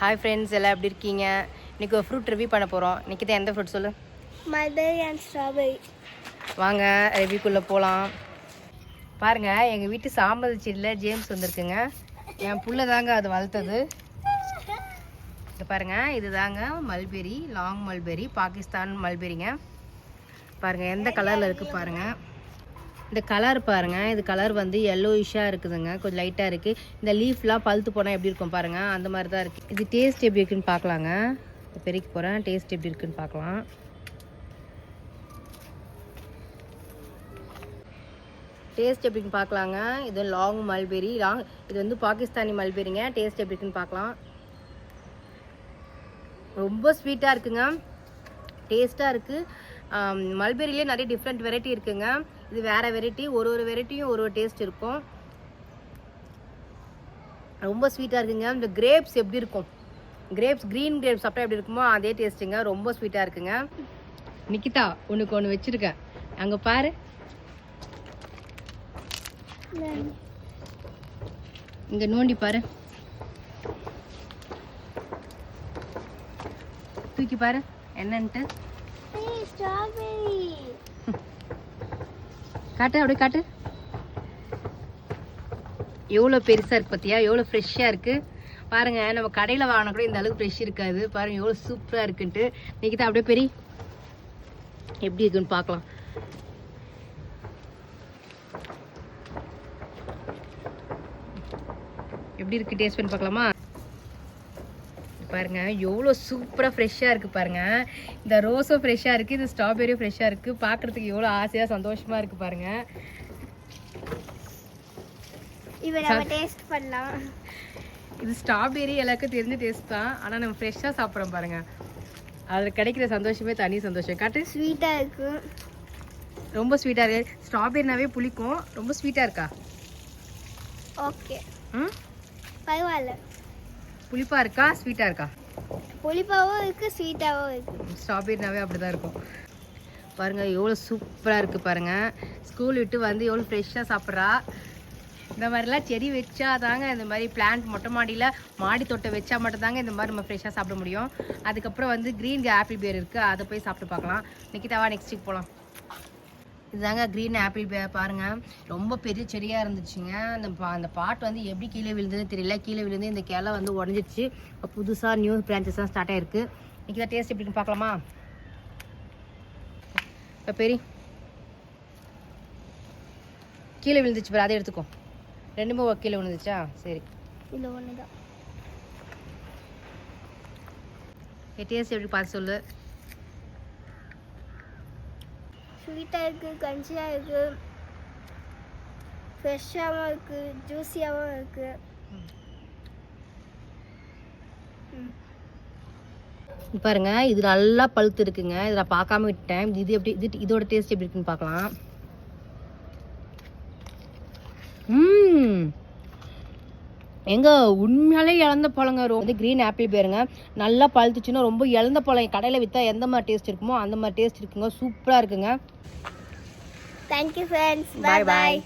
Hi friends, எல்லாம் எப்படி இருக்கீங்க? இன்றைக்கி ஒரு ஃப்ரூட் ரிவ்யூ பண்ண போகிறோம். நிக்கிதா, எந்த ஃப்ரூட் சொல்லு? Mulberry and strawberry. வாங்க ரிவ்யூக்குள்ளே போகலாம். பாருங்கள், எங்கள் வீட்டு சாம்பல் செடியில் ஜேம்ஸ் வந்திருக்குங்க. என் புள்ள தாங்க அது வளர்த்தது. இது பாருங்கள், இது தாங்க மல்பெரி, லாங் மல்பெரி, பாகிஸ்தான் மல்பெரிங்க. பாருங்கள் எந்த கலரில் இருக்குது பாருங்கள். இந்த கலர் பாருங்கள், இது கலர் வந்து எல்லோயிஷாக இருக்குதுங்க, கொஞ்சம் லைட்டாக இருக்குது. இந்த லீஃப்லாம் பழுத்து போனால் எப்படி இருக்கும் பாருங்கள், அந்த மாதிரி தான் இருக்குது. இது டேஸ்ட் எப்படி இருக்குன்னு பார்க்கலாங்க. பெருக்கி போகிறேன், டேஸ்ட் எப்படி இருக்குன்னு பார்க்கலாம். டேஸ்ட் எப்படின்னு பார்க்கலாங்க. இது லாங் மல்பெரி, இது வந்து பாகிஸ்தானி மல்பெரிங்க. டேஸ்ட் எப்படி இருக்குன்னு பார்க்கலாம். ரொம்ப ஸ்வீட்டாக இருக்குங்க, டேஸ்ட்டாக இருக்குது. மல்பெரியிலே நிறைய டிஃப்ரெண்ட் வெரைட்டி இருக்குங்க. இது வேறு வெரைட்டி, ஒரு வெரைட்டியும் ஒரு டேஸ்ட் இருக்கும். ரொம்ப ஸ்வீட்டாக இருக்குங்க. இந்த கிரேப்ஸ் எப்படி இருக்கும், கிரேப்ஸ் க்ரீன் கிரேப்ஸ் சாப்பிட்டா எப்படி இருக்குமோ அதே டேஸ்ட்டுங்க. ரொம்ப ஸ்வீட்டாக இருக்குங்க. நிக்கிதா, உனக்கு ஒன்று வச்சுருக்கேன், அங்கே பாரு. இங்கே நோண்டி பாரு, தூக்கி பாரு என்னன்ட்டு. காட்டு, அப்படியே காட்டு. எவ்வளோ பெருசாக இருக்குது பார்த்தியா, எவ்வளோ ஃப்ரெஷ்ஷாக இருக்குது பாருங்கள். நம்ம கடையில் வாங்கினா கூட இந்த அளவுக்கு ஃப்ரெஷ் இருக்காது. பாருங்கள் எவ்வளோ சூப்பராக இருக்குன்ட்டு. நிக்கிதா, அப்படியே பெரிய எப்படி இருக்குன்னு பார்க்கலாம். எப்படி இருக்குது, டேஸ்ட் பண்ணி பார்க்கலாமா? பாருங்க எவ்வளோ சூப்பராக ஃப்ரெஷ்ஷாக இருக்குது பாருங்கள். இந்த ரோஸும் ஃப்ரெஷ்ஷாக இருக்குது, இது ஸ்ட்ராபெரியும் ஃப்ரெஷ்ஷாக இருக்குது. பார்க்குறதுக்கு எவ்வளோ ஆசையாக சந்தோஷமாக இருக்குது பாருங்கள். டேஸ்ட் பண்ணலாம். இது ஸ்ட்ராபெரி எல்லாருக்கும் தெரிஞ்ச டேஸ்ட் தான், ஆனால் நம்ம ஃப்ரெஷ்ஷாக சாப்பிட்றோம் பாருங்கள். அதில் கிடைக்கிற சந்தோஷமே தனி சந்தோஷம். காட்டு, ஸ்வீட்டாக இருக்குது, ரொம்ப ஸ்வீட்டாக இருக்குது. ஸ்ட்ராபெரினாவே புளிக்கும், ரொம்ப ஸ்வீட்டாக இருக்கா? ஓகே, பரவாயில்ல. புளிப்பாக இருக்கா, ஸ்வீட்டாக இருக்கா? புளிப்பாகவும் இருக்குது, ஸ்வீட்டாகவும் இருக்குது. ஸ்ட்ராபெரினாவே அப்படி தான் இருக்கும். பாருங்கள் எவ்வளோ சூப்பராக இருக்குது பாருங்கள். ஸ்கூல் விட்டு வந்து எவ்வளோ ஃப்ரெஷ்ஷாக சாப்பிட்றா. இந்த மாதிரிலாம் செடி வச்சா தாங்க, இந்த மாதிரி பிளான்ட் மொட்டை மாடியில் மாடி தோட்டம் வச்சா மட்டும் தாங்க இந்த மாதிரி நம்ம ஃப்ரெஷ்ஷாக சாப்பிட முடியும். அதுக்கப்புறம் வந்து க்ரீன் ஆப்பிள் பேர் இருக்குது, அதை போய் சாப்பிட்டு பார்க்கலாம். நிக்கிதாவா, நெக்ஸ்ட் வீக் போகலாம். இதுதாங்க க்ரீன் ஆப்பிள் பேர் பாருங்கள். ரொம்ப பெரிய செடியாக இருந்துச்சுங்க. அந்த பாட் வந்து எப்படி கீழே விழுந்ததுன்னு தெரியல. கீழே விழுந்து இந்த கிளை வந்து உடஞ்சிடுச்சு. புதுசாக நியூ பிரான்ச்சஸ்லாம் ஸ்டார்ட் ஆகிருக்கு. இன்றைக்கி தான் டேஸ்ட் எப்படின்னு பார்க்கலாமா? இப்போ பெரிய கீழே விழுந்துச்சு பாரு, அதை எடுத்துக்கோ. ரெண்டுமே கீழே விழுந்துச்சா? சரி, இல்லை ஒன்று தான். டேஸ்ட் எப்படி பார்த்து சொல்லு. ஸ்வீட்டாக இருக்குது, கஞ்சியாக இருக்குது, ஃப்ரெஷ்ஷாகவும் இருக்குது, ஜூஸியாகவும் இருக்குது. பாருங்க, இது நல்லா பழுத்து இருக்குங்க. இதை நான் பார்க்காம விட்டேன். இது எப்படி, இதோட டேஸ்ட் எப்படி இருக்குன்னு பார்க்கலாம். எங்க உண்மையாலே இழந்த பழங்க. வந்து க்ரீன் ஆப்பிள் பேருங்க, நல்லா பழுத்துச்சுன்னா ரொம்ப இழந்த பழம். கடையில் விற்றா எந்த மாதிரி டேஸ்ட் இருக்குமோ அந்த மாதிரி டேஸ்ட் இருக்குங்க. சூப்பராக இருக்குங்க. தேங்க்யூ ஃப்ரெண்ட்ஸ், பாய் பாய்.